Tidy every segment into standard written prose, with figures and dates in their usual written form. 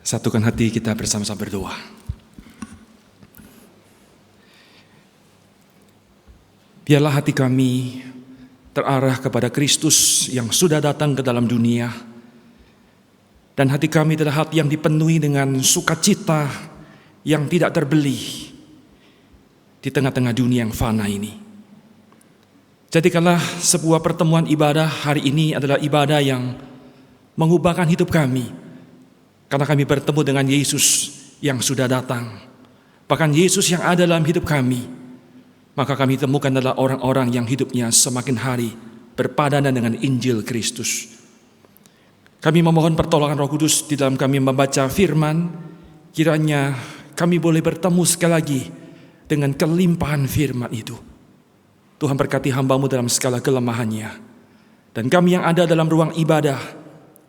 Satukan hati kita bersama-sama berdoa. Biarlah hati kami terarah kepada Kristus yang sudah datang ke dalam dunia. Dan hati kami adalah hati yang dipenuhi dengan sukacita yang tidak terbeli di tengah-tengah dunia yang fana ini. Jadikanlah sebuah pertemuan ibadah hari ini adalah ibadah yang mengubahkan hidup kami. Karena kami bertemu dengan Yesus yang sudah datang. Bahkan Yesus yang ada dalam hidup kami. Maka kami temukan adalah orang-orang yang hidupnya semakin hari berpadanan dengan Injil Kristus. Kami memohon pertolongan Roh Kudus di dalam kami membaca firman. Kiranya kami boleh bertemu sekali lagi dengan kelimpahan firman itu. Tuhan berkati hamba-Mu dalam segala kelemahannya. Dan kami yang ada dalam ruang ibadah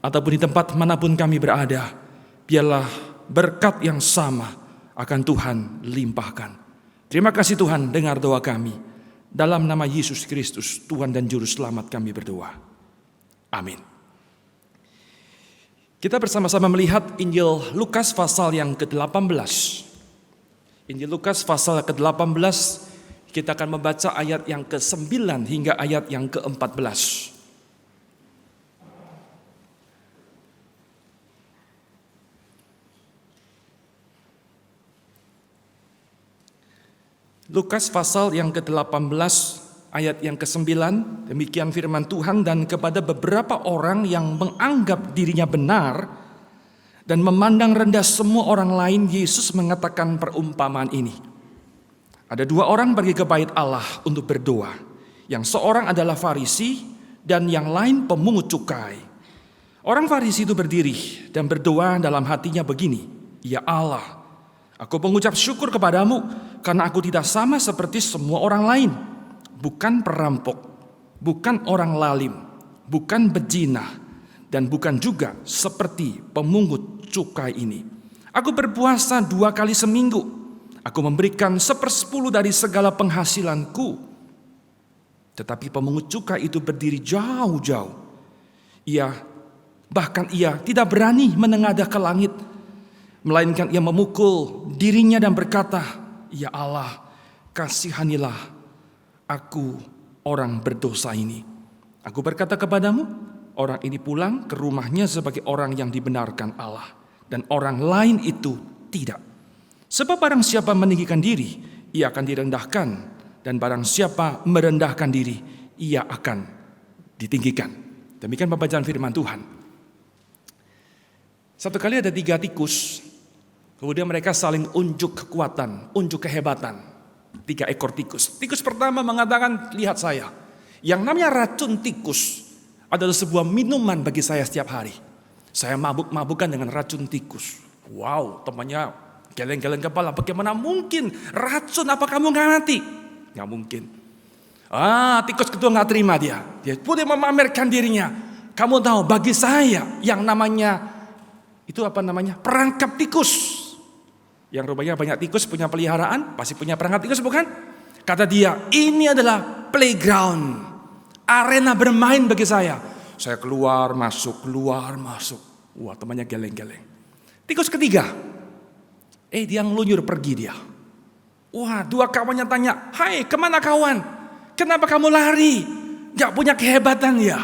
ataupun di tempat manapun kami berada, biarlah berkat yang sama akan Tuhan limpahkan. Terima kasih Tuhan, dengar doa kami. Dalam nama Yesus Kristus, Tuhan dan Juru Selamat kami berdoa. Amin. Kita bersama-sama melihat Injil Lukas pasal yang ke-18. Injil Lukas pasal ke-18, kita akan membaca ayat yang ke-9 hingga ayat yang ke-14. Lukas pasal yang ke-18 ayat yang ke-9, demikian firman Tuhan. Dan kepada beberapa orang yang menganggap dirinya benar dan memandang rendah semua orang lain, Yesus mengatakan perumpamaan ini. Ada dua orang pergi ke bait Allah untuk berdoa. Yang seorang adalah Farisi dan yang lain pemungut cukai. Orang Farisi itu berdiri dan berdoa dalam hatinya begini, "Ya Allah, aku mengucap syukur kepadamu karena aku tidak sama seperti semua orang lain. Bukan perampok, bukan orang lalim, bukan bejinah, dan bukan juga seperti pemungut cukai ini. Aku berpuasa 2 kali seminggu. Aku memberikan 1/10 dari segala penghasilanku." Tetapi pemungut cukai itu berdiri jauh-jauh. Bahkan ia tidak berani menengadah ke langit, melainkan ia memukul dirinya dan berkata, "Ya Allah, kasihanilah aku orang berdosa ini." Aku berkata kepadamu, orang ini pulang ke rumahnya sebagai orang yang dibenarkan Allah, dan orang lain itu tidak. Sebab barang siapa meninggikan diri, ia akan direndahkan, dan barang siapa merendahkan diri, ia akan ditinggikan. Demikian pembacaan firman Tuhan. Satu kali ada 3 tikus. Kemudian mereka saling unjuk kekuatan, unjuk kehebatan. 3 ekor tikus. Tikus pertama mengatakan, "Lihat saya. Yang namanya racun tikus adalah sebuah minuman bagi saya setiap hari. Saya mabuk-mabukan dengan racun tikus." Wow, temannya geleng-geleng kepala. "Bagaimana mungkin? Racun, apa kamu gak mati?" Gak mungkin. Tikus kedua gak terima dia. Dia boleh memamerkan dirinya. "Kamu tahu, bagi saya yang namanya perangkap tikus." Yang rupanya banyak tikus punya peliharaan, pasti punya perangkap tikus, bukan? Kata dia, "Ini adalah playground, arena bermain bagi saya. Saya keluar masuk, keluar masuk." Wah, temannya geleng-geleng. Tikus ketiga, dia ngelunyur pergi dia. Wah, 2 kawannya tanya, "Hai, kemana kawan? Kenapa kamu lari? Gak punya kehebatan ya?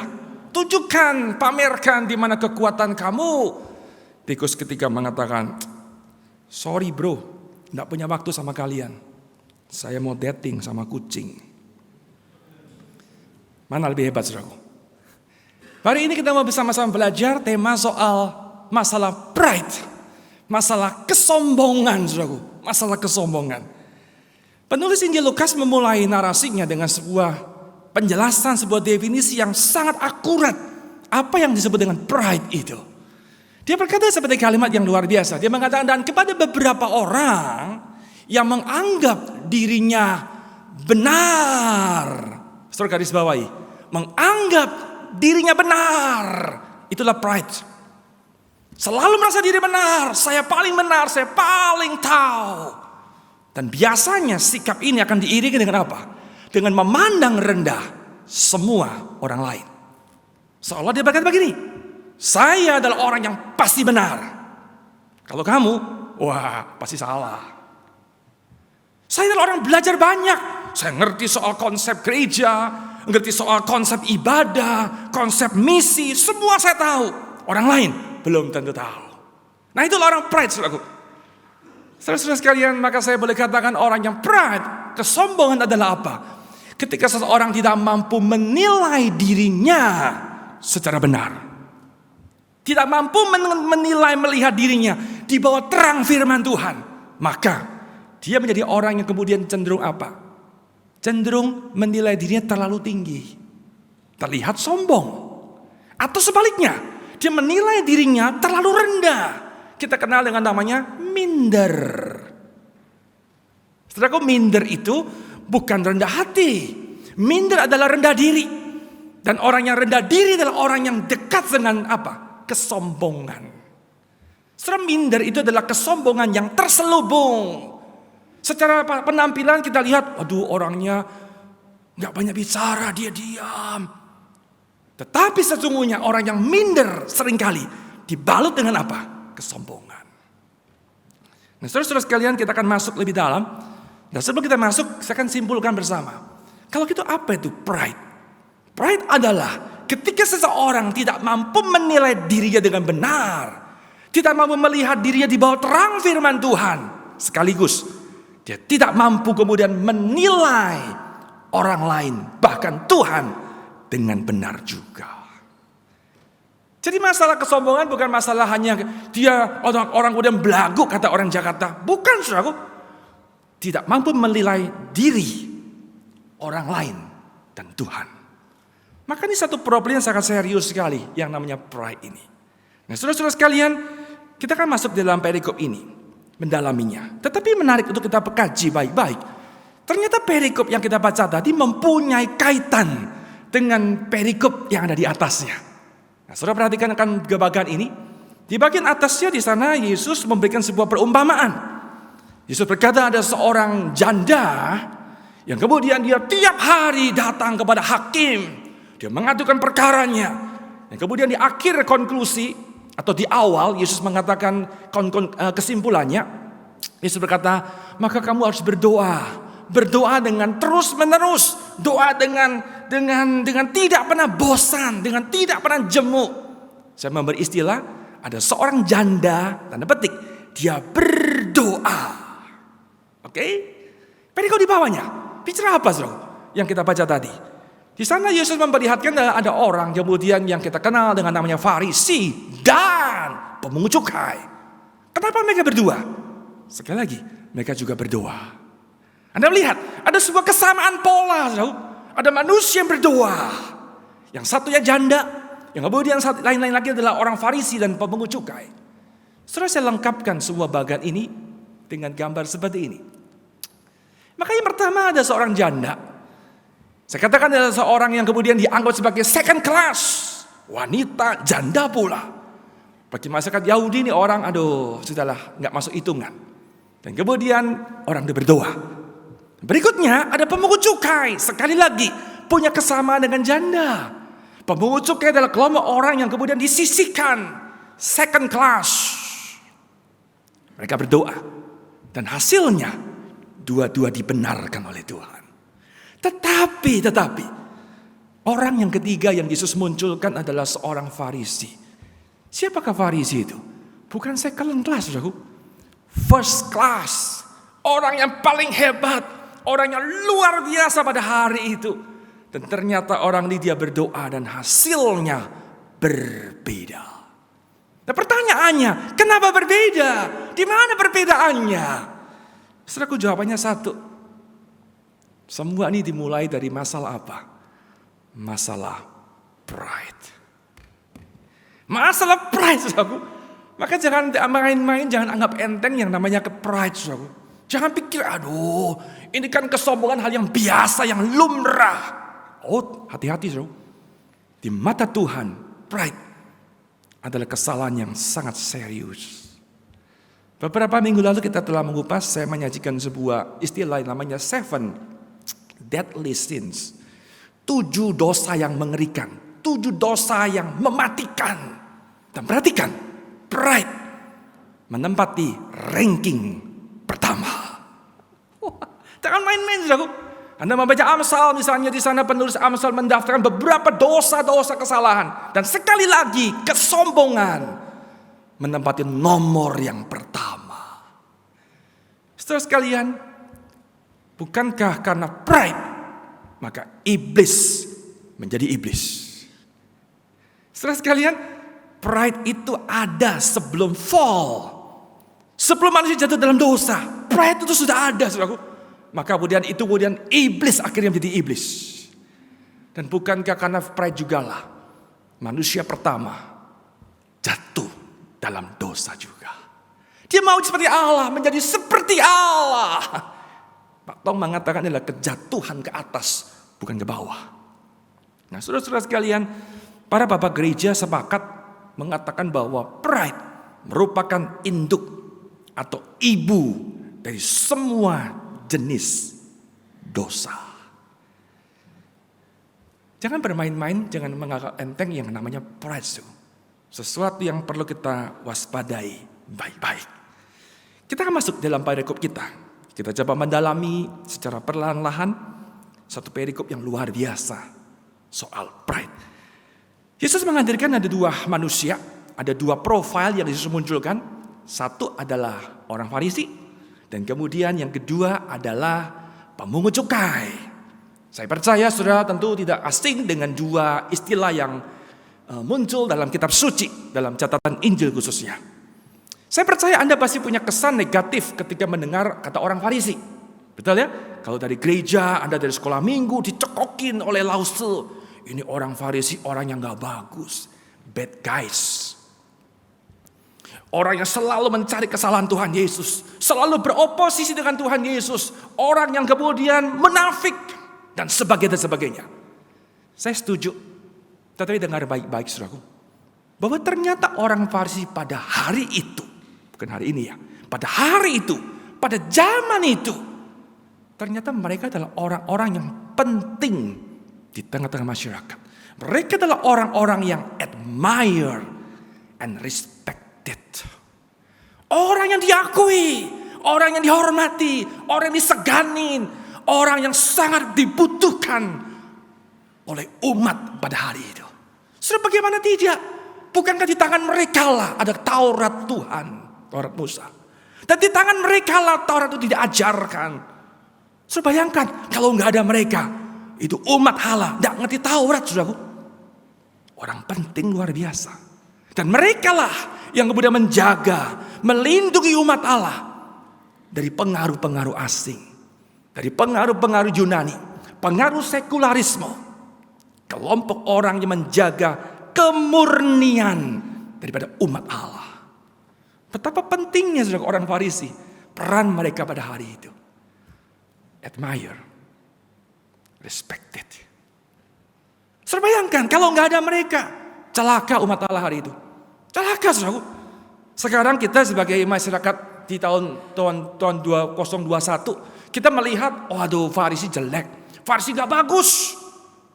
Tunjukkan, pamerkan di mana kekuatan kamu." Tikus ketiga mengatakan, "Sorry bro, gak punya waktu sama kalian. Saya mau dating sama kucing." Mana lebih hebat, saudaraku? Hari ini kita mau bersama-sama belajar tema soal masalah pride. Masalah kesombongan, saudaraku. Masalah kesombongan. Penulis Injil Lukas memulai narasinya dengan sebuah penjelasan, sebuah definisi yang sangat akurat. Apa yang disebut dengan pride itu? Dia berkata seperti kalimat yang luar biasa. Dia mengatakan, "Dan kepada beberapa orang yang menganggap dirinya benar." Saudara garis bawahi, menganggap dirinya benar. Itulah pride. Selalu merasa diri benar. Saya paling benar, saya paling tahu. Dan biasanya sikap ini akan diiringi dengan apa? Dengan memandang rendah semua orang lain. Seolah dia berkata begini, "Saya adalah orang yang pasti benar. Kalau kamu, wah pasti salah. Saya adalah orang belajar banyak. Saya ngerti soal konsep gereja, ngerti soal konsep ibadah, konsep misi, semua saya tahu. Orang lain belum tentu tahu. Nah itulah orang pride, saudaraku. Saudara-saudara sekalian, maka saya boleh katakan orang yang pride, kesombongan adalah apa? Ketika seseorang tidak mampu menilai dirinya secara benar. Tidak mampu menilai, melihat dirinya di bawah terang firman Tuhan. Maka dia menjadi orang yang kemudian cenderung apa? Cenderung menilai dirinya terlalu tinggi. Terlihat sombong. Atau sebaliknya, dia menilai dirinya terlalu rendah. Kita kenal dengan namanya minder. Saudaraku, minder itu bukan rendah hati. Minder adalah rendah diri. Dan orang yang rendah diri adalah orang yang dekat dengan apa? Kesombongan. Saudara, minder itu adalah kesombongan yang terselubung. Secara penampilan kita lihat, aduh orangnya gak banyak bicara, dia diam. Tetapi sesungguhnya orang yang minder seringkali dibalut dengan apa? Kesombongan. Nah saudara-saudara sekalian, kita akan masuk lebih dalam. Dan sebelum kita masuk, saya akan simpulkan bersama. Kalau gitu apa itu pride? Pride adalah ketika seseorang tidak mampu menilai dirinya dengan benar. Tidak mampu melihat dirinya di bawah terang firman Tuhan. Sekaligus dia tidak mampu kemudian menilai orang lain, bahkan Tuhan dengan benar juga. Jadi masalah kesombongan bukan masalah hanya dia orang kemudian belagu, kata orang Jakarta. Bukan, saudaraku. Tidak mampu menilai diri orang lain dan Tuhan. Maka ini satu problem yang sangat serius sekali yang namanya pride ini. Nah saudara-saudara sekalian, kita akan masuk dalam perikop ini. Mendalaminya. Tetapi menarik untuk kita kaji baik-baik. Ternyata perikop yang kita baca tadi mempunyai kaitan dengan perikop yang ada di atasnya. Nah, saudara perhatikan akan bagian ini. Di bagian atasnya di sana Yesus memberikan sebuah perumpamaan. Yesus berkata ada seorang janda yang kemudian dia tiap hari datang kepada hakim. Dia mengadukan perkaranya. Dan kemudian di akhir konklusi atau di awal Yesus mengatakan kesimpulannya. Yesus berkata, maka kamu harus berdoa. Berdoa dengan terus menerus. Doa dengan tidak pernah bosan. Dengan tidak pernah jemu. Saya memberi istilah, ada seorang janda, tanda petik, dia berdoa. Oke? Perikop di bawahnya. Bicara apa, saudara? Yang kita baca tadi. Di sana Yesus memperlihatkan ada orang kemudian yang kita kenal dengan namanya Farisi dan pemungut cukai. Kenapa mereka berdua? Sekali lagi, mereka juga berdoa. Anda melihat ada sebuah kesamaan pola, saudara. Ada manusia yang berdoa. Yang satunya janda, yang kemudian lain-lain lagi adalah orang Farisi dan pemungut cukai. Setelah saya lengkapkan semua bagian ini dengan gambar seperti ini. Makanya pertama ada seorang janda. Saya katakan adalah seorang yang kemudian dianggap sebagai second class. Wanita, janda pula. Bagi masyarakat Yahudi ini orang, sudahlah, gak masuk hitungan. Dan kemudian orang itu berdoa. Berikutnya ada pemungut cukai. Sekali lagi, punya kesamaan dengan janda. Pemungut cukai adalah kelompok orang yang kemudian disisihkan. Second class. Mereka berdoa. Dan hasilnya, dua-dua dibenarkan oleh Tuhan. Tetapi orang yang ketiga yang Yesus munculkan adalah seorang Farisi. Siapakah Farisi itu? Bukan second class, saudaraku. First class. Orang yang paling hebat, orang yang luar biasa pada hari itu. Dan ternyata orang ini dia berdoa dan hasilnya berbeda. Nah pertanyaannya, kenapa berbeda? Di mana perbedaannya? Saudaraku, jawabannya satu. Semua ini dimulai dari masalah apa? Masalah pride. Masalah pride, saudaraku. Maka jangan main-main, jangan anggap enteng yang namanya pride, saudaraku. Jangan pikir, ini kan kesombongan hal yang biasa, yang lumrah. Oh, hati-hati, saudaraku. Di mata Tuhan, pride adalah kesalahan yang sangat serius. Beberapa minggu lalu kita telah mengupas, saya menyajikan sebuah istilah yang namanya 7 deadly sins. 7 dosa yang mengerikan. 7 dosa yang mematikan. Dan perhatikan, pride menempati ranking pertama. Jangan main-main, saudaraku. Anda membaca Amsal misalnya, di sana penulis Amsal mendaftarkan beberapa dosa-dosa kesalahan. Dan sekali lagi kesombongan menempati nomor yang pertama. Saudara sekalian, bukankah karena pride maka iblis menjadi iblis? Saudara sekalian, pride itu ada sebelum fall. Sebelum manusia jatuh dalam dosa, pride itu sudah ada, saudaraku. Maka kemudian iblis akhirnya menjadi iblis. Dan bukankah karena pride jugalah manusia pertama jatuh dalam dosa juga. Dia mau seperti Allah, menjadi seperti Allah. Pak Tong mengatakan adalah kejatuhan ke atas, bukan ke bawah. Nah, saudara-saudara sekalian, para bapak gereja sepakat mengatakan bahwa pride merupakan induk atau ibu dari semua jenis dosa. Jangan bermain-main, jangan menganggap enteng yang namanya pride. Sesuatu yang perlu kita waspadai baik-baik. Kita akan masuk dalam perikop kita. Kita coba mendalami secara perlahan-lahan satu perikop yang luar biasa soal pride. Yesus menghadirkan ada dua manusia, ada dua profil yang Yesus munculkan. Satu adalah orang Farisi, dan kemudian yang kedua adalah pemungut cukai. Saya percaya saudara tentu tidak asing dengan dua istilah yang muncul dalam kitab suci, dalam catatan Injil khususnya. Saya percaya Anda pasti punya kesan negatif ketika mendengar kata orang Farisi. Betul ya? Kalau dari gereja, Anda dari sekolah minggu dicekokin oleh lause. Ini orang Farisi, orang yang gak bagus. Bad guys. Orang yang selalu mencari kesalahan Tuhan Yesus. Selalu beroposisi dengan Tuhan Yesus. Orang yang kemudian munafik. Dan sebagainya. Saya setuju. Tetapi dengar baik-baik saudaraku. Bahwa ternyata orang Farisi pada hari itu. Bukan hari ini ya. Pada hari itu. Pada zaman itu. Ternyata mereka adalah orang-orang yang penting di tengah-tengah masyarakat. Mereka adalah orang-orang yang admire and respected. Orang yang diakui, orang yang dihormati, orang yang diseganin, orang yang sangat dibutuhkan oleh umat pada hari itu. Sudah bagaimana tidak? Bukankah di tangan mereka lah ada Taurat Tuhan, Taurat Musa. Dan di tangan mereka lah Taurat itu diajarkan. Sudah bayangkan kalau nggak ada mereka, itu umat Allah nggak ngerti Taurat, saudaraku. Orang penting luar biasa. Dan mereka lah yang kemudian menjaga, melindungi umat Allah dari pengaruh-pengaruh asing, dari pengaruh-pengaruh Yunani, pengaruh sekularisme, kelompok orang yang menjaga kemurnian daripada umat Allah. Betapa pentingnya saudara orang Farisi, peran mereka pada hari itu. Admire, respected. Saudara bayangkan kalau nggak ada mereka, celaka umat Allah hari itu. Celaka saudaraku. Sekarang kita sebagai masyarakat di tahun 2021, kita melihat, waduh Farisi jelek. Farisi gak bagus.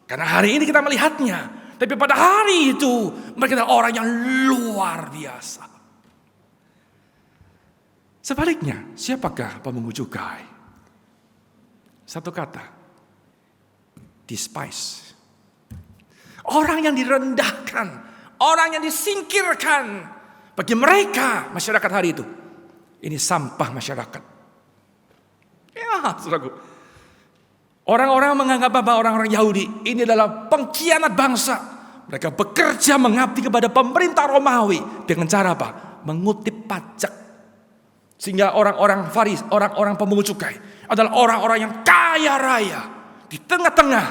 Karena hari ini kita melihatnya. Tapi pada hari itu, mereka adalah orang yang luar biasa. Sebaliknya, siapakah pemungut cukai? Satu kata, despise. Orang yang direndahkan, orang yang disingkirkan. Bagi mereka, masyarakat hari itu, ini sampah masyarakat. Ya, saudaraku. Orang-orang menganggap bahwa orang-orang Yahudi ini adalah pengkhianat bangsa. Mereka bekerja mengabdi kepada pemerintah Romawi dengan cara apa? Mengutip pajak. Sehingga orang-orang Faris, orang-orang pemungut cukai adalah orang-orang yang kaya raya di tengah-tengah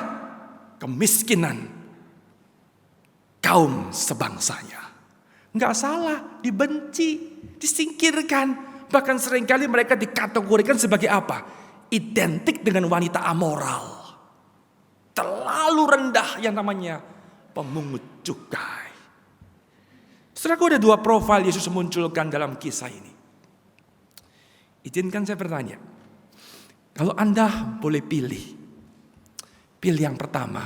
kemiskinan kaum sebangsanya. Enggak salah, dibenci, disingkirkan. Bahkan seringkali mereka dikategorikan sebagai apa? Identik dengan wanita amoral. Terlalu rendah yang namanya pemungut cukai. Saudaraku, ada dua profil Yesus munculkan dalam kisah ini. Izinkan saya bertanya. Kalau Anda boleh pilih yang pertama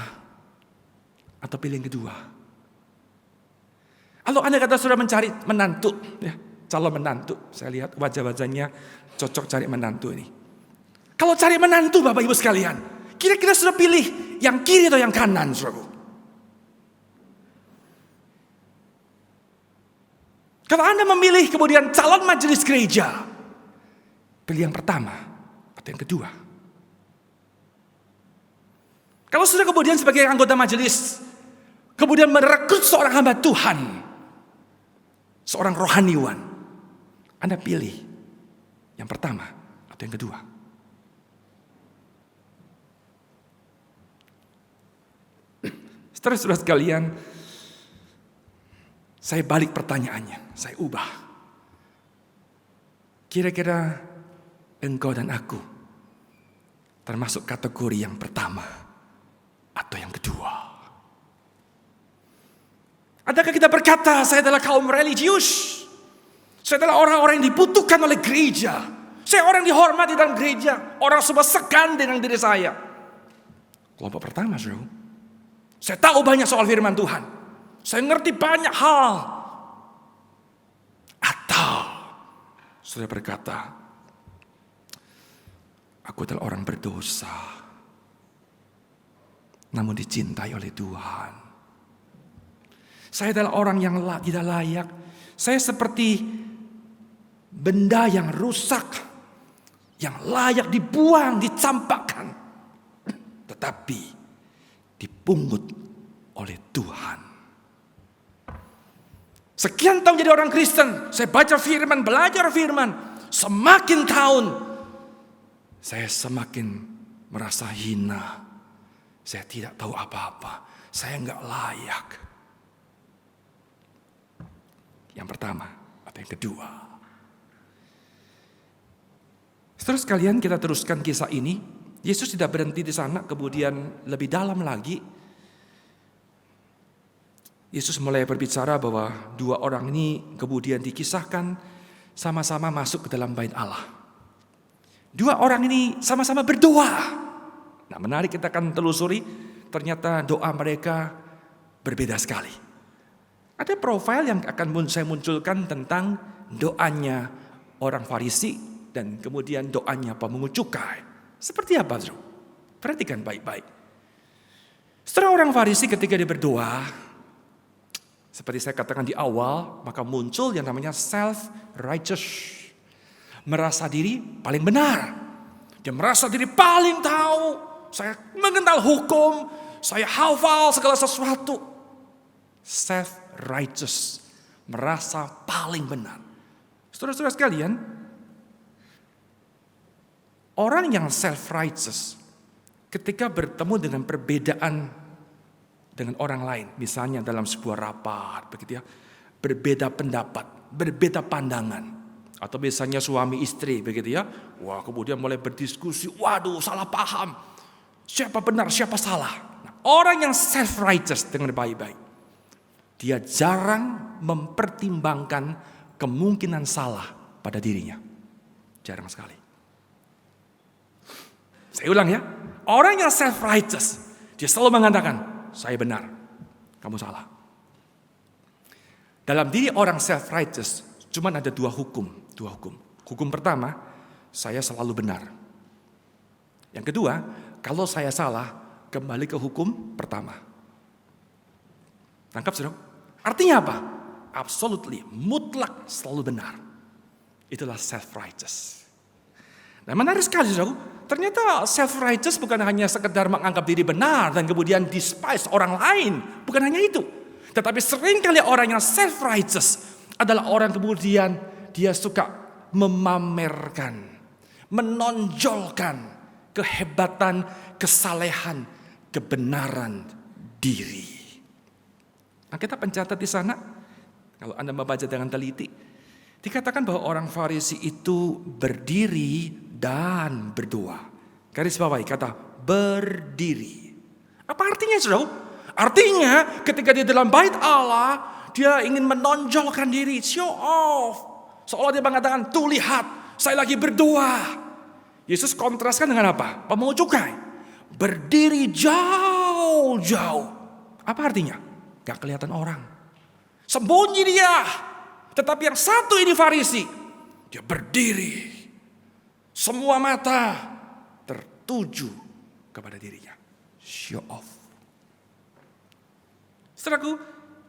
atau pilih yang kedua? Kalau Anda kata sudah mencari menantu, ya, calon menantu. Saya lihat wajah-wajahnya cocok cari menantu ini. Kalau cari menantu Bapak Ibu sekalian, kira-kira sudah pilih yang kiri atau yang kanan, saudara? Kalau Anda memilih kemudian calon majelis gereja, pilih yang pertama atau yang kedua? Kalau sudah kemudian sebagai anggota majelis, kemudian merekrut seorang hamba Tuhan, seorang rohaniwan, Anda pilih yang pertama atau yang kedua? Saudara-saudara sekalian, saya balik pertanyaannya, saya ubah. Kira-kira engkau dan aku termasuk kategori yang pertama atau yang kedua? Adakah kita berkata, saya adalah kaum religius, saya adalah orang-orang yang dibutuhkan oleh gereja, saya orang dihormati dalam gereja, orang semua segan dengan diri saya? Kelompok pertama, saudara. Saya tahu banyak soal firman Tuhan, saya ngerti banyak hal. Atau saudara berkata, aku adalah orang berdosa, namun dicintai oleh Tuhan. Saya adalah orang yang tidak layak. Saya seperti benda yang rusak, yang layak dibuang, dicampakkan, tetapi dipungut oleh Tuhan. Sekian tahun jadi orang Kristen, saya baca firman, belajar firman. Semakin tahun, saya semakin merasa hina. Saya tidak tahu apa-apa. Saya nggak layak. Yang pertama atau yang kedua? Terus sekalian kita teruskan kisah ini. Yesus tidak berhenti di sana, kemudian lebih dalam lagi. Yesus mulai berbicara bahwa dua orang ini kemudian dikisahkan sama-sama masuk ke dalam bait Allah. Dua orang ini sama-sama berdoa. Nah, menarik, kita akan telusuri, ternyata doa mereka berbeda sekali. Ada profil yang akan saya munculkan tentang doanya orang Farisi dan kemudian doanya pemungut cukai. Seperti apa, saudara? Perhatikan baik-baik. Setelah orang Farisi ketika dia berdoa, seperti saya katakan di awal, maka muncul yang namanya self-righteous. Merasa diri paling benar. Dia merasa diri paling tahu. Saya mengenal hukum, saya hafal segala sesuatu. Self-righteous. Merasa paling benar. Saudara-saudara sekalian, orang yang self-righteous ketika bertemu dengan perbedaan dengan orang lain, misalnya dalam sebuah rapat, begitu ya, berbeda pendapat, berbeda pandangan, atau misalnya suami istri, begitu ya, wah kemudian mulai berdiskusi, waduh salah paham, siapa benar, siapa salah. Nah, orang yang self-righteous dengan baik-baik, dia jarang mempertimbangkan kemungkinan salah pada dirinya, jarang sekali. Saya ulang ya, orang yang self-righteous, dia selalu mengatakan, saya benar, kamu salah. Dalam diri orang self-righteous, cuma ada dua hukum. Hukum pertama, saya selalu benar. Yang kedua, kalau saya salah, kembali ke hukum pertama. Tangkap, saudara? Artinya apa? Absolutely, mutlak selalu benar. Itulah self-righteous. Nah, menarik sekali, saudara. Ternyata self-righteous bukan hanya sekedar menganggap diri benar dan kemudian despise orang lain. Bukan hanya itu. Tetapi seringkali orang yang self-righteous adalah orang kemudian dia suka memamerkan, menonjolkan kehebatan, kesalehan, kebenaran diri. Nah, kita pencatat di sana, kalau Anda membaca dengan teliti, dikatakan bahwa orang Farisi itu berdiri dan berdoa. Garis bawahi kata berdiri. Apa artinya, saudara? Artinya ketika dia dalam bait Allah, dia ingin menonjolkan diri, show off. Seolah dia mengatakan, tuh lihat, saya lagi berdoa. Yesus kontraskan dengan apa? Pemungut cukai. Berdiri jauh-jauh. Apa artinya? Gak kelihatan orang. Sembunyi dia. Tetapi yang satu ini Farisi, dia berdiri. Semua mata tertuju kepada dirinya. Show off. Saudaraku,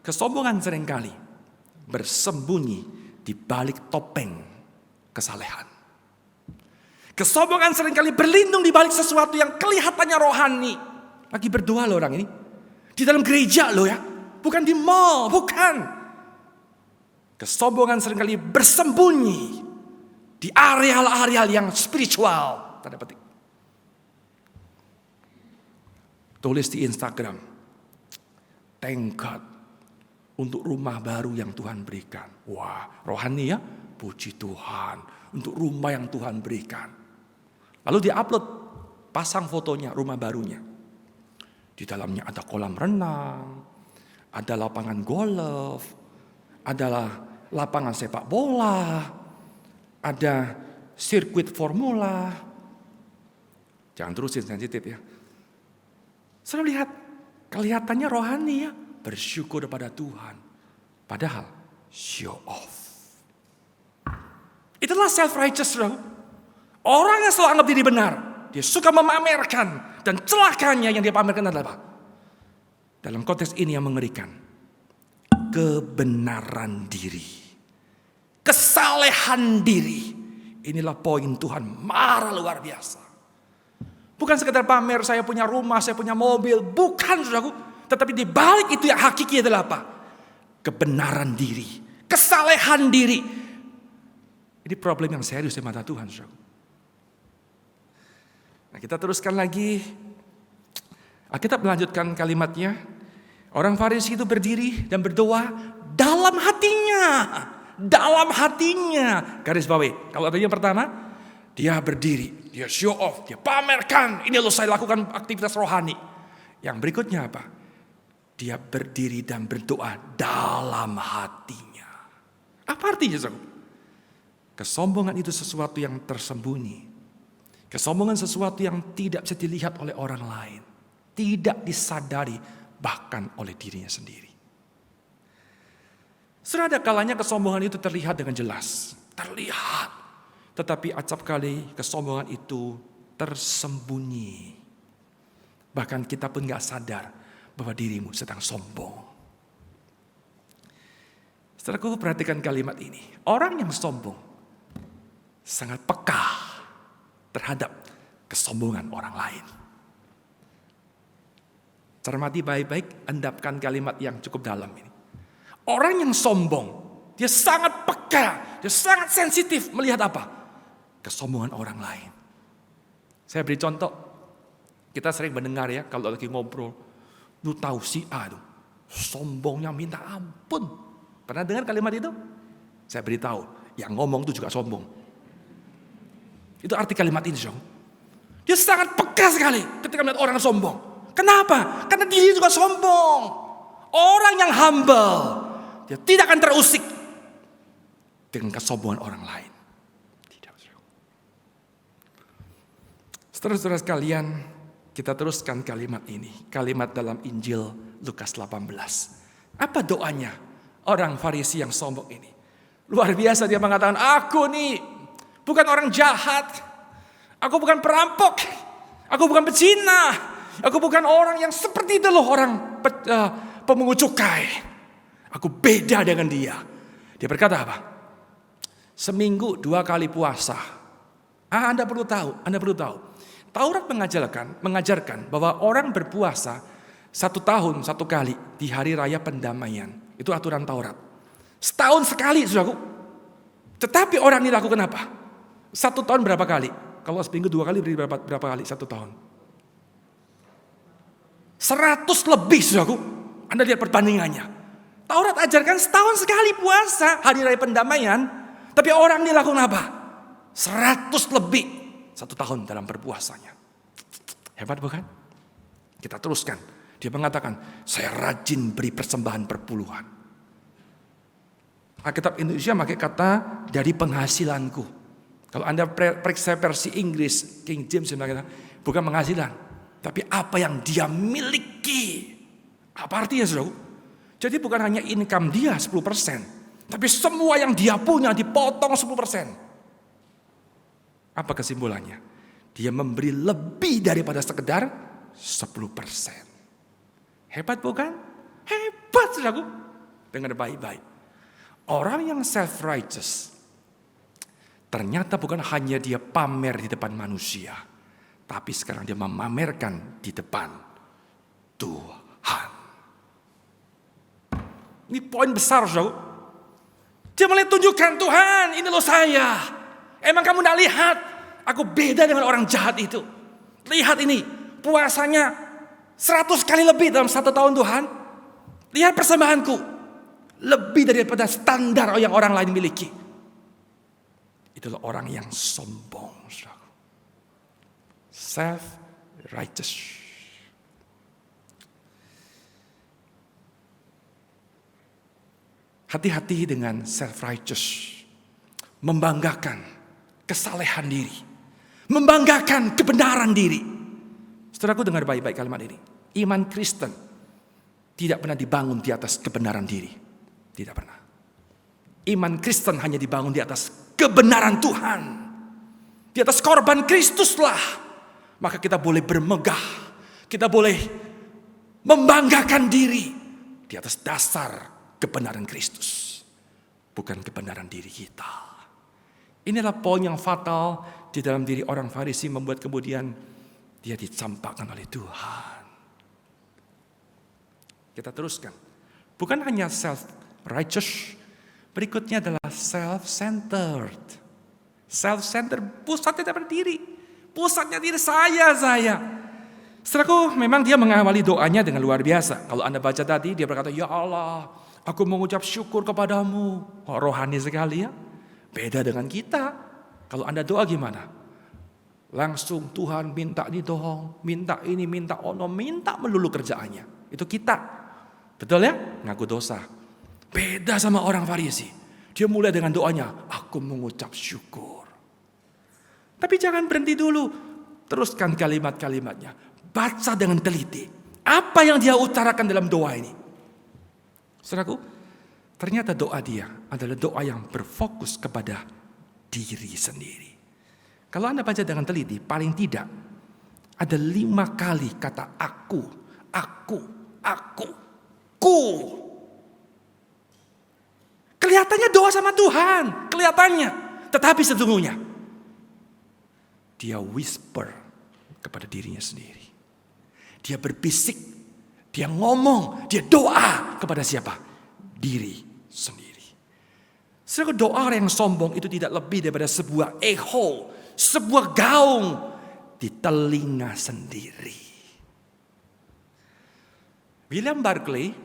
kesombongan seringkali bersembunyi di balik topeng kesalehan. Kesombongan seringkali berlindung di balik sesuatu yang kelihatannya rohani. Lagi berdoa loh orang ini. Di dalam gereja loh ya. Bukan di mall, bukan. Kesombongan seringkali bersembunyi di areal-areal yang spiritual. Tanda petik. Tulis di Instagram. Thank God untuk rumah baru yang Tuhan berikan. Wah, rohani ya. Puji Tuhan untuk rumah yang Tuhan berikan. Lalu dia-upload, pasang fotonya rumah barunya. Di dalamnya ada kolam renang, ada lapangan golf, ada lapangan sepak bola, ada sirkuit formula. Jangan terusin, sensitif ya. Saya lihat, kelihatannya rohani ya, bersyukur kepada Tuhan. Padahal show off. Itulah self-righteous. Orang yang selalu anggap diri benar. Dia suka memamerkan. Dan celakanya yang dia pamerkan adalah apa? Dalam konteks ini yang mengerikan. Kebenaran diri. Kesalehan diri. Inilah poin Tuhan marah luar biasa. Bukan sekedar pamer saya punya rumah, saya punya mobil. Bukan saudaraku. Tetapi di balik itu yang hakiki adalah apa? Kebenaran diri. Kesalehan diri. Ini problem yang serius di mata Tuhan, saudara. Nah, kita teruskan lagi. Alkitab melanjutkan kalimatnya. Orang Farisi itu berdiri dan berdoa dalam hatinya. Dalam hatinya. Garis bawahi. Kalau tadi yang pertama, dia berdiri, dia show off, dia pamerkan. Ini loh saya lakukan aktivitas rohani. Yang berikutnya apa? Dia berdiri dan berdoa dalam hatinya. Apa artinya, saudara? Kesombongan itu sesuatu yang tersembunyi. Kesombongan sesuatu yang tidak bisa dilihat oleh orang lain. Tidak disadari bahkan oleh dirinya sendiri. Sudah ada kalanya kesombongan itu terlihat dengan jelas. Terlihat. Tetapi acap kali kesombongan itu tersembunyi. Bahkan kita pun gak sadar bahwa dirimu sedang sombong. Setelah perhatikan kalimat ini. Orang yang sombong sangat peka terhadap kesombongan orang lain. Cermati baik-baik, endapkan kalimat yang cukup dalam ini. Orang yang sombong, dia sangat peka, dia sangat sensitif melihat apa? Kesombongan orang lain. Saya beri contoh, kita sering mendengar ya kalau lagi ngobrol, lu tahu si A tuh, sombongnya minta ampun. Pernah dengar kalimat itu? Saya beritahu, yang ngomong itu juga sombong. Itu arti kalimat ini, Jong. Dia sangat peka sekali ketika melihat orang sombong. Kenapa? Karena dia juga sombong. Orang yang humble, dia tidak akan terusik dengan kesombongan orang lain. Tidak, Jong. Saudara-saudara sekalian, kita teruskan kalimat ini. Kalimat dalam Injil Lukas 18. Apa doanya orang Farisi yang sombong ini? Luar biasa, dia mengatakan, aku nih bukan orang jahat. Aku bukan perampok. Aku bukan pezina. Aku bukan orang yang seperti itu loh, orang pemungut cukai. Aku beda dengan dia. Dia berkata apa? Seminggu 2 kali puasa. Anda perlu tahu. Taurat mengajarkan bahwa orang berpuasa 1 tahun 1 kali di hari raya pendamaian. Itu aturan Taurat. Setahun sekali, saudaraku. Tetapi orang ini lakukan apa? 1 tahun berapa kali? Kalau seminggu 2 kali berapa kali 1 tahun? 100 lebih, saudaraku. Anda lihat perbandingannya. Taurat ajarkan setahun sekali puasa hari raya pendamaian. Tapi orang ini lakukan apa? 100 lebih 1 tahun dalam berpuasanya. Hebat bukan? Kita teruskan. Dia mengatakan, saya rajin beri persembahan perpuluhan. Alkitab Indonesia pakai kata dari penghasilanku. Kalau Anda periksa versi Inggris, King James mengatakan bukan penghasilan, tapi apa yang dia miliki. Apa artinya, saudara? Jadi bukan hanya income dia 10%, Tapi semua yang dia punya dipotong 10%. Apa kesimpulannya? Dia memberi lebih daripada sekedar 10%. Hebat bukan? Hebat, saudaraku. Dengar baik-baik. Orang yang self-righteous, ternyata bukan hanya dia pamer di depan manusia, tapi sekarang dia memamerkan di depan Tuhan. Ini poin besar, saudara. Dia mulai tunjukkan, Tuhan, ini loh saya. Emang kamu tidak lihat? Aku beda dengan orang jahat itu. Lihat ini, puasanya 100 kali lebih dalam 1 tahun Tuhan. Lihat persembahanku. Lebih daripada standar yang orang lain miliki. Itulah orang yang sombong. Self-righteous. Hati-hati dengan self-righteous. Membanggakan kesalehan diri. Membanggakan kebenaran diri. Saudaraku, dengar baik-baik kalimat ini. Iman Kristen tidak pernah dibangun di atas kebenaran diri. Tidak pernah. Iman Kristen hanya dibangun di atas kebenaran Tuhan. Di atas korban Kristuslah. Maka kita boleh bermegah. Kita boleh membanggakan diri. Di atas dasar kebenaran Kristus, bukan kebenaran diri kita. Inilah poin yang fatal di dalam diri orang Farisi, membuat kemudian dia dicampakkan oleh Tuhan. Kita teruskan. Bukan hanya self-righteous, berikutnya adalah self-centered. Self-centered, pusatnya pada diri. Pusatnya diri saya. Saudaraku, memang dia mengawali doanya dengan luar biasa. Kalau Anda baca tadi, dia berkata, ya Allah, aku mengucap syukur kepadamu. Rohani sekali ya. Beda dengan kita. Kalau Anda doa gimana? Langsung Tuhan minta ini dong. Minta ini, minta ono. Minta melulu kerjaannya. Itu kita. Betul ya? Ngaku dosa. Beda sama orang Farisi. Dia mulai dengan doanya. Aku mengucap syukur. Tapi jangan berhenti dulu. Teruskan kalimat-kalimatnya. Baca dengan teliti. Apa yang dia utarakan dalam doa ini? Saudaraku, ternyata doa dia adalah doa yang berfokus kepada diri sendiri. Kalau Anda baca dengan teliti, paling tidak ada 5 kali kata aku, ku. Kelihatannya doa sama Tuhan, kelihatannya. Tetapi sesungguhnya dia whisper kepada dirinya sendiri. Dia berbisik, dia ngomong, dia doa kepada siapa? Diri sendiri. Sebuah doa yang sombong itu tidak lebih daripada sebuah echo, sebuah gaung di telinga sendiri. William Barclay,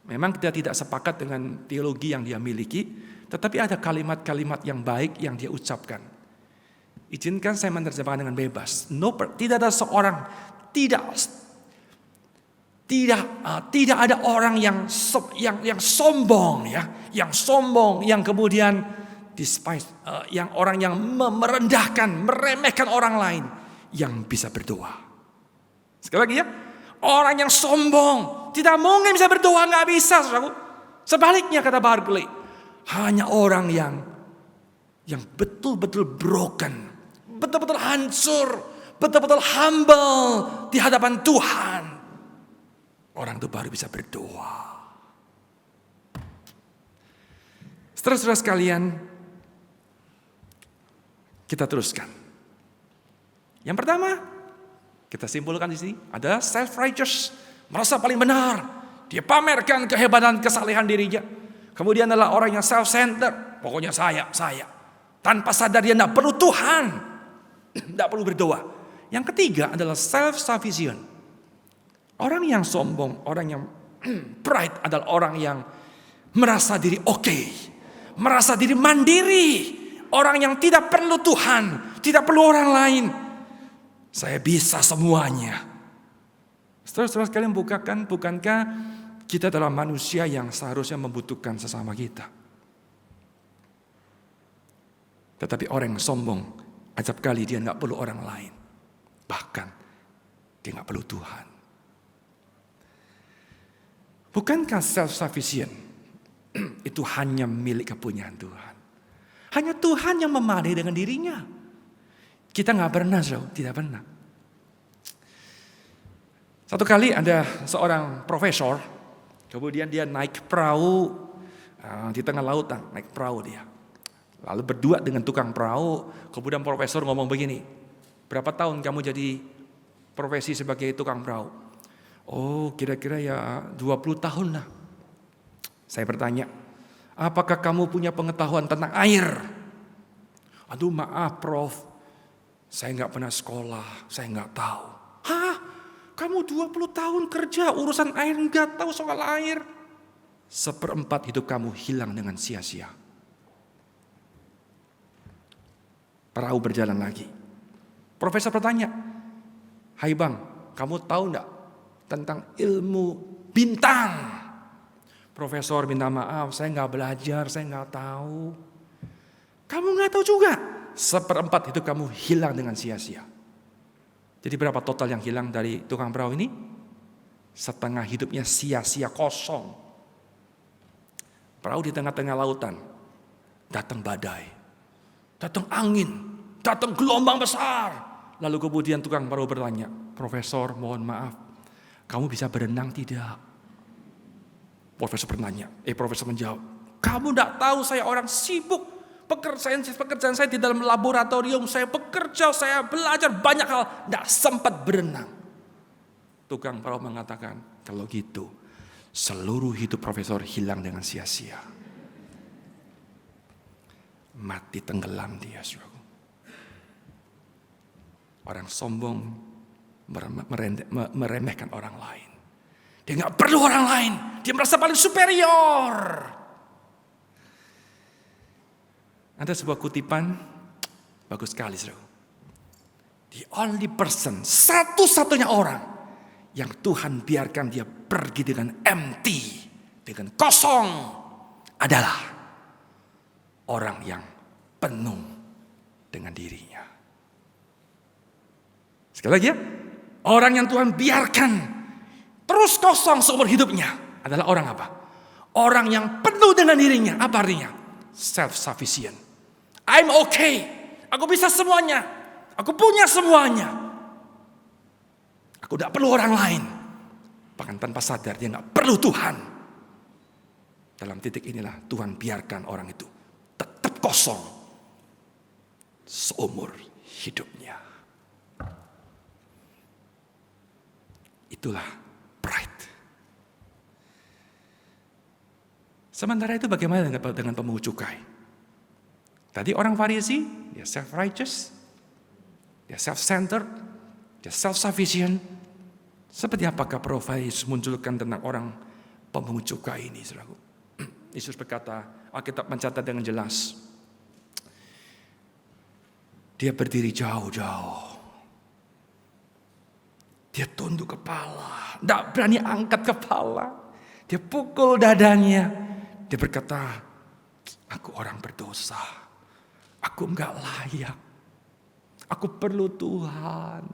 memang kita tidak sepakat dengan teologi yang dia miliki, tetapi ada kalimat-kalimat yang baik yang dia ucapkan. Izinkan saya menerjemahkan dengan bebas. Tidak ada seorang, tidak ada orang yang sombong ya, yang kemudian despise, yang orang yang merendahkan, meremehkan orang lain yang bisa berdoa. Sekali lagi ya, orang yang sombong tidak mungkin bisa berdoa, nggak bisa, saudaraku. Sebaliknya kata Barclay, hanya orang yang betul-betul broken, betul-betul hancur, betul-betul humble di hadapan Tuhan. Orang itu baru bisa berdoa. Saudara-saudara sekalian, kita teruskan. Yang pertama, kita simpulkan di sini adalah self-righteous, merasa paling benar. Dia pamerkan kehebatan, kesalehan dirinya. Kemudian adalah orang yang self-centered, pokoknya saya. Tanpa sadar dia tidak perlu Tuhan, tidak perlu berdoa. Yang ketiga adalah self-sufficient. Orang yang sombong, orang yang pride adalah orang yang merasa diri oke, merasa diri mandiri, orang yang tidak perlu Tuhan, tidak perlu orang lain. Saya bisa semuanya. Saudara-saudara sekalian, bukankah kita adalah manusia yang seharusnya membutuhkan sesama kita? Tetapi orang yang sombong, acap kali dia nggak perlu orang lain, bahkan dia nggak perlu Tuhan. Bukankah self-sufficient itu itu hanya milik kepunyaan Tuhan. Hanya Tuhan yang memadai dengan dirinya. Kita nggak pernah, saudara, tidak pernah. Satu kali ada seorang profesor, kemudian dia naik perahu di tengah lautan, naik perahu dia. Lalu berdua dengan tukang perahu, kemudian profesor ngomong begini, berapa tahun kamu jadi profesi sebagai tukang perahu? Oh, kira-kira ya 20 tahun lah. Saya bertanya, apakah kamu punya pengetahuan tentang air? Aduh maaf Prof, saya nggak pernah sekolah, saya nggak tahu. Hah? Kamu 20 tahun kerja urusan air nggak tahu soal air? 1/4 hidup kamu hilang dengan sia-sia. Perahu berjalan lagi. Profesor bertanya, hai bang, kamu tahu nggak tentang ilmu bintang? Profesor minta maaf, saya nggak belajar, saya nggak tahu. Kamu nggak tahu juga. 1/4 hidup kamu hilang dengan sia-sia. Jadi berapa total yang hilang dari tukang perahu ini? Setengah hidupnya sia-sia, kosong. Perahu di tengah-tengah lautan. Datang badai. Datang angin. Datang gelombang besar. Lalu kemudian tukang perahu bertanya, Profesor mohon maaf, kamu bisa berenang tidak? Profesor menjawab, kamu tidak tahu saya orang sibuk. Pekerjaan saya di dalam laboratorium, saya bekerja, saya belajar banyak hal, tidak sempat berenang. Tukang perahu mengatakan, kalau gitu seluruh hidup profesor hilang dengan sia-sia. Mati tenggelam dia, saudaraku. Orang sombong meremehkan orang lain. Dia nggak perlu orang lain, dia merasa paling superior. Ada sebuah kutipan, bagus sekali saudara. The only person, satu-satunya orang yang Tuhan biarkan dia pergi dengan empty, dengan kosong, adalah orang yang penuh dengan dirinya. Sekali lagi ya, orang yang Tuhan biarkan terus kosong seumur hidupnya adalah orang apa? Orang yang penuh dengan dirinya. Apa artinya? Self-sufficient. I'm okay. Aku bisa semuanya. Aku punya semuanya. Aku tidak perlu orang lain. Bahkan tanpa sadar dia tidak perlu Tuhan. Dalam titik inilah Tuhan biarkan orang itu tetap kosong seumur hidupnya. Itulah pride. Sementara itu bagaimana dengan pemungut cukai? Tadi orang Farisi, dia self-righteous, dia self-centered, dia self-sufficient. Seperti apakah Profil Yesus munculkan tentang orang pemungut cukai ini, saudaraku? Yesus berkata, Alkitab mencatat dengan jelas, dia berdiri jauh-jauh. Dia tunduk kepala, tidak berani angkat kepala. Dia pukul dadanya. Dia berkata, aku orang berdosa. Aku enggak layak. Aku perlu Tuhan.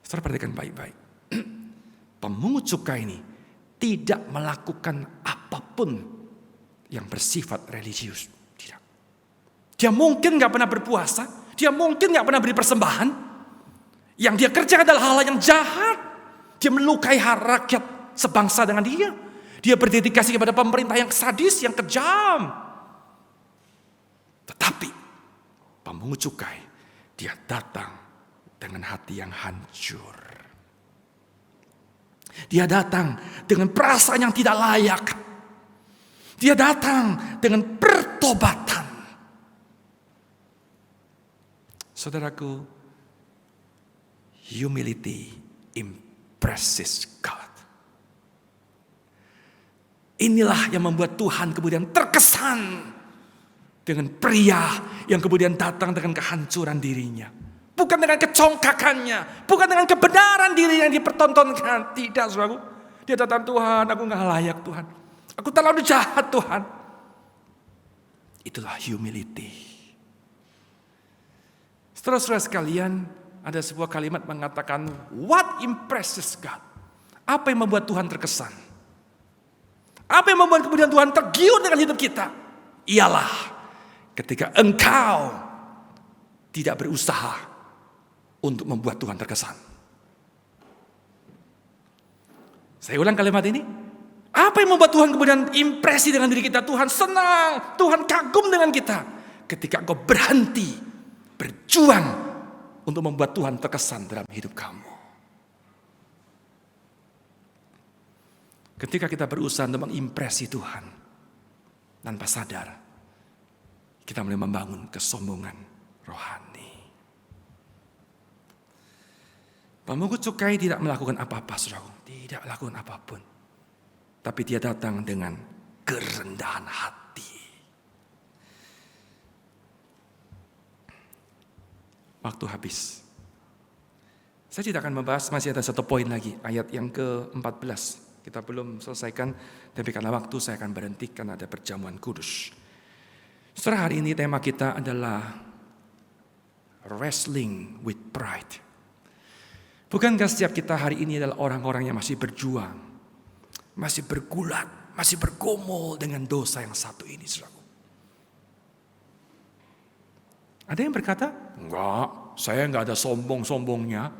Saudara perhatikan baik-baik. Pemungut cukai ini tidak melakukan apapun yang bersifat religius. Tidak. Dia mungkin enggak pernah berpuasa. Dia mungkin enggak pernah beri persembahan. Yang dia kerjakan adalah hal yang jahat. Dia melukai rakyat sebangsa dengan dia. Dia berdedikasi kepada pemerintah yang sadis, yang kejam. Tetapi pemungut cukai, dia datang dengan hati yang hancur. Dia datang dengan perasaan yang tidak layak. Dia datang dengan pertobatan. Saudaraku, humility impresses God. Inilah yang membuat Tuhan kemudian terkesan dengan pria yang kemudian datang dengan kehancuran dirinya. Bukan dengan kecongkakannya, bukan dengan kebenaran diri yang dipertontonkan. Tidak, saudaraku. Dia datang, Tuhan, aku gak layak Tuhan. Aku terlalu jahat Tuhan. Itulah humility. Saudara-saudara sekalian, ada sebuah kalimat mengatakan, what impresses God? Apa yang membuat Tuhan terkesan? Apa yang membuat kemudian Tuhan tergiur dengan hidup kita? Ialah ketika engkau tidak berusaha untuk membuat Tuhan terkesan. Saya ulang kalimat ini. Apa yang membuat Tuhan kemudian impresi dengan diri kita? Tuhan senang, Tuhan kagum dengan kita. Ketika engkau berhenti berjuang untuk membuat Tuhan terkesan dalam hidup kamu. Ketika kita berusaha untuk mengimpresi Tuhan, tanpa sadar, kita mulai membangun kesombongan rohani. Pemungut cukai tidak melakukan apa-apa, saudara. Tidak melakukan apapun. Tapi dia datang dengan kerendahan hati. Waktu habis. Saya tidak akan membahas, masih ada satu poin lagi. Ayat yang ke-14. Kita belum selesaikan, tapi karena waktu saya akan berhenti karena ada perjamuan kudus. Setelah hari ini tema kita adalah wrestling with pride. Bukankah setiap kita hari ini adalah orang-orang yang masih berjuang, masih bergulat, masih bergumul dengan dosa yang satu ini, saudara? Ada yang berkata, enggak, saya enggak ada sombong-sombongnya.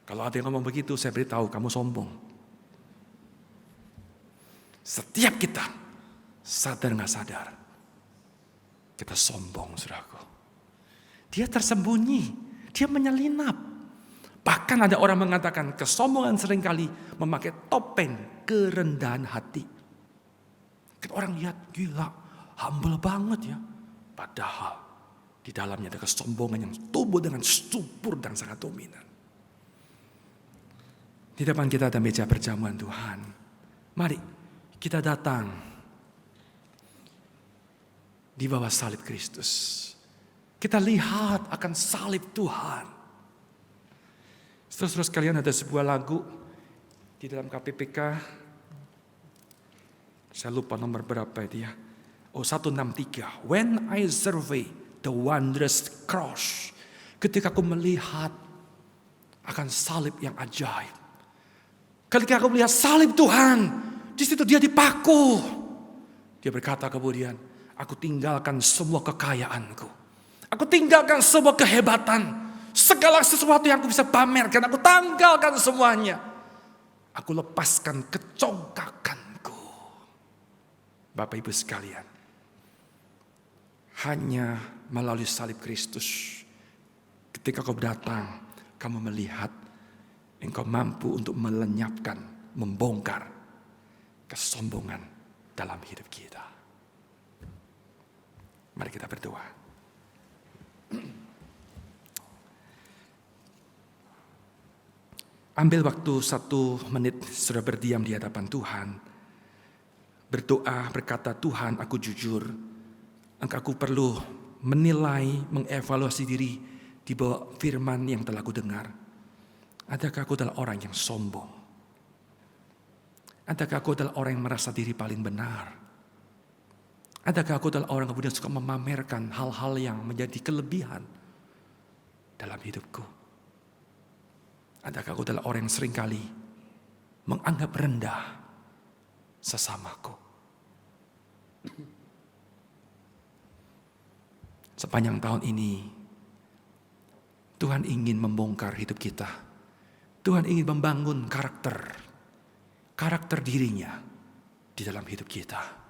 Kalau ada yang ngomong begitu, saya beritahu kamu sombong. Setiap kita, sadar nggak sadar, kita sombong, saudaraku. Dia tersembunyi, dia menyelinap. Bahkan ada orang mengatakan kesombongan seringkali memakai topeng kerendahan hati. Orang lihat, gila, humble banget ya. Padahal di dalamnya ada kesombongan yang tumbuh dengan subur dan sangat dominan. Di depan kita ada meja perjamuan Tuhan. Mari kita datang di bawah salib Kristus. Kita lihat akan salib Tuhan. Terus kalian ada sebuah lagu di dalam KPPK. Saya lupa nomor berapa itu ya. 163. When I survey the wondrous cross. Ketika aku melihat akan salib yang ajaib. Ketika aku melihat salib Tuhan, di situ dia dipaku. Dia berkata kemudian, aku tinggalkan semua kekayaanku. Aku tinggalkan semua kehebatan. Segala sesuatu yang aku bisa pamerkan, aku tanggalkan semuanya. Aku lepaskan kecongkakanku. Bapak Ibu sekalian, hanya melalui salib Kristus, ketika kau datang, kamu melihat, engkau mampu untuk melenyapkan, membongkar kesombongan dalam hidup kita. Mari kita berdoa. Ambil waktu 1 menit, sudah berdiam di hadapan Tuhan. Berdoa, berkata, Tuhan, aku jujur. Aku perlu menilai, mengevaluasi diri di bawah firman yang telah aku dengar. Adakah aku adalah orang yang sombong? Adakah aku adalah orang yang merasa diri paling benar? Adakah aku adalah orang yang kemudian suka memamerkan hal-hal yang menjadi kelebihan dalam hidupku? Adakah aku adalah orang yang seringkali menganggap rendah sesamaku? Sepanjang tahun ini, Tuhan ingin membongkar hidup kita. Tuhan ingin membangun karakter dirinya di dalam hidup kita.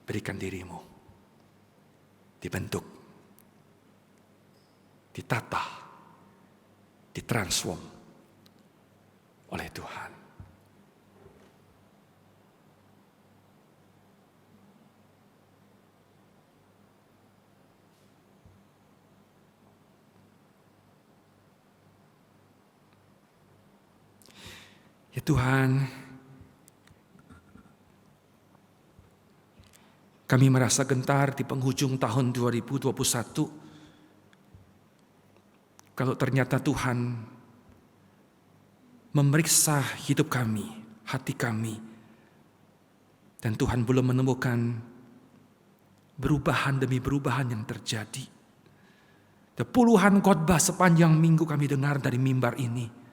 Berikan dirimu dibentuk, ditata, ditransform oleh Tuhan. Ya Tuhan, kami merasa gentar di penghujung tahun 2021. Kalau ternyata Tuhan memeriksa hidup kami, hati kami, dan Tuhan belum menemukan berubahan demi berubahan yang terjadi. Ada puluhan khotbah sepanjang minggu kami dengar dari mimbar ini.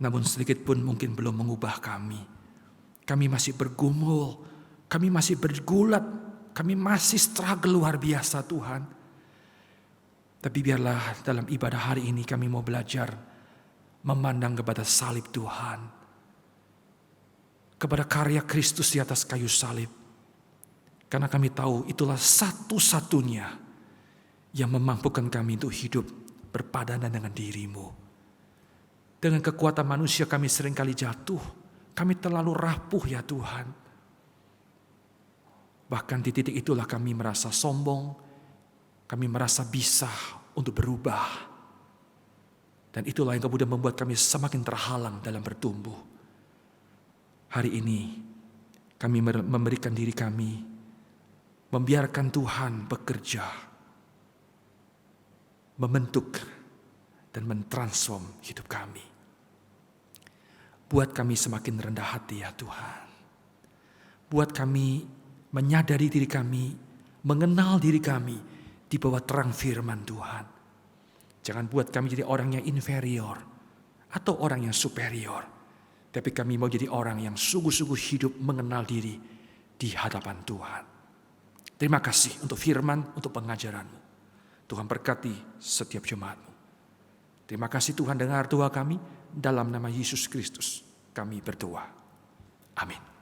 namun sedikit pun mungkin belum mengubah kami. Kami masih bergumul, kami masih bergulat, kami masih struggle luar biasa Tuhan. Tapi biarlah dalam ibadah hari ini kami mau belajar memandang kepada salib Tuhan, kepada karya Kristus di atas kayu salib. Karena kami tahu itulah satu-satunya yang memampukan kami untuk hidup berpadanan dengan diri-Mu. Dengan kekuatan manusia kami seringkali jatuh, kami terlalu rapuh ya Tuhan. Bahkan di titik itulah kami merasa sombong, kami merasa bisa untuk berubah. Dan itulah yang kemudian membuat kami semakin terhalang dalam bertumbuh. Hari ini kami memberikan diri kami, membiarkan Tuhan bekerja, membentuk dan mentransform hidup kami. Buat kami semakin rendah hati ya Tuhan. Buat kami menyadari diri kami, mengenal diri kami di bawah terang firman Tuhan. Jangan buat kami jadi orang yang inferior atau orang yang superior. Tapi kami mau jadi orang yang sungguh-sungguh hidup mengenal diri di hadapan Tuhan. Terima kasih untuk firman, untuk pengajaran-Mu. Tuhan berkati setiap jemaat-Mu. Terima kasih Tuhan, dengar doa kami. Dalam nama Yesus Kristus kami berdoa. Amin.